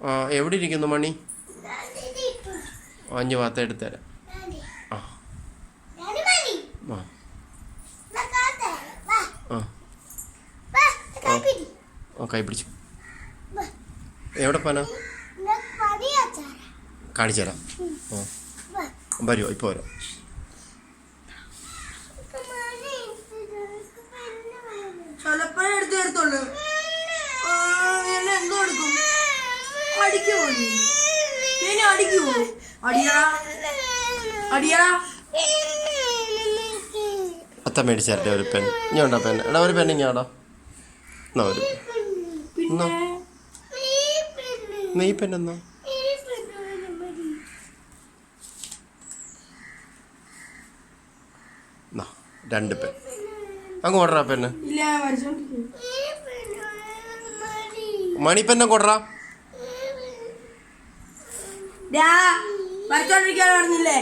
ആ എവിടെ ഇരിക്കുന്നു മണി? 5 ഭാഗത്ത് എടുത്തുതരാം. ആ ആ കൈ പിടിച്ചു. എവിടെ പോനാ? കാണിച്ചു തരാം. വരുമോ? ഇപ്പോൾ വരാം. എടുത്തോളൂ. എന്തോ എടുക്കും? അടിക്കുമോ? ഇനി അടിക്കുമോ? അടിയടാ അടിയടാ. അത്ത മേടിച്ചേരട്ടെ ഒരു പെൻ. ഇനി ഉണ്ടോ പെൻ? എടാ ഒരു പെൻ ഇങ്ങാടാ. എന്നാ ഒരു എന്നാ ഈ പെൻ എന്നാ? എന്നാ 2 പെൻ. അങ്ങ് കൊടറാ പെന്ന്. മണി പെന്നെ കൊടറാ. വരച്ചോണ്ടിരിക്കാൻ പറഞ്ഞില്ലേ?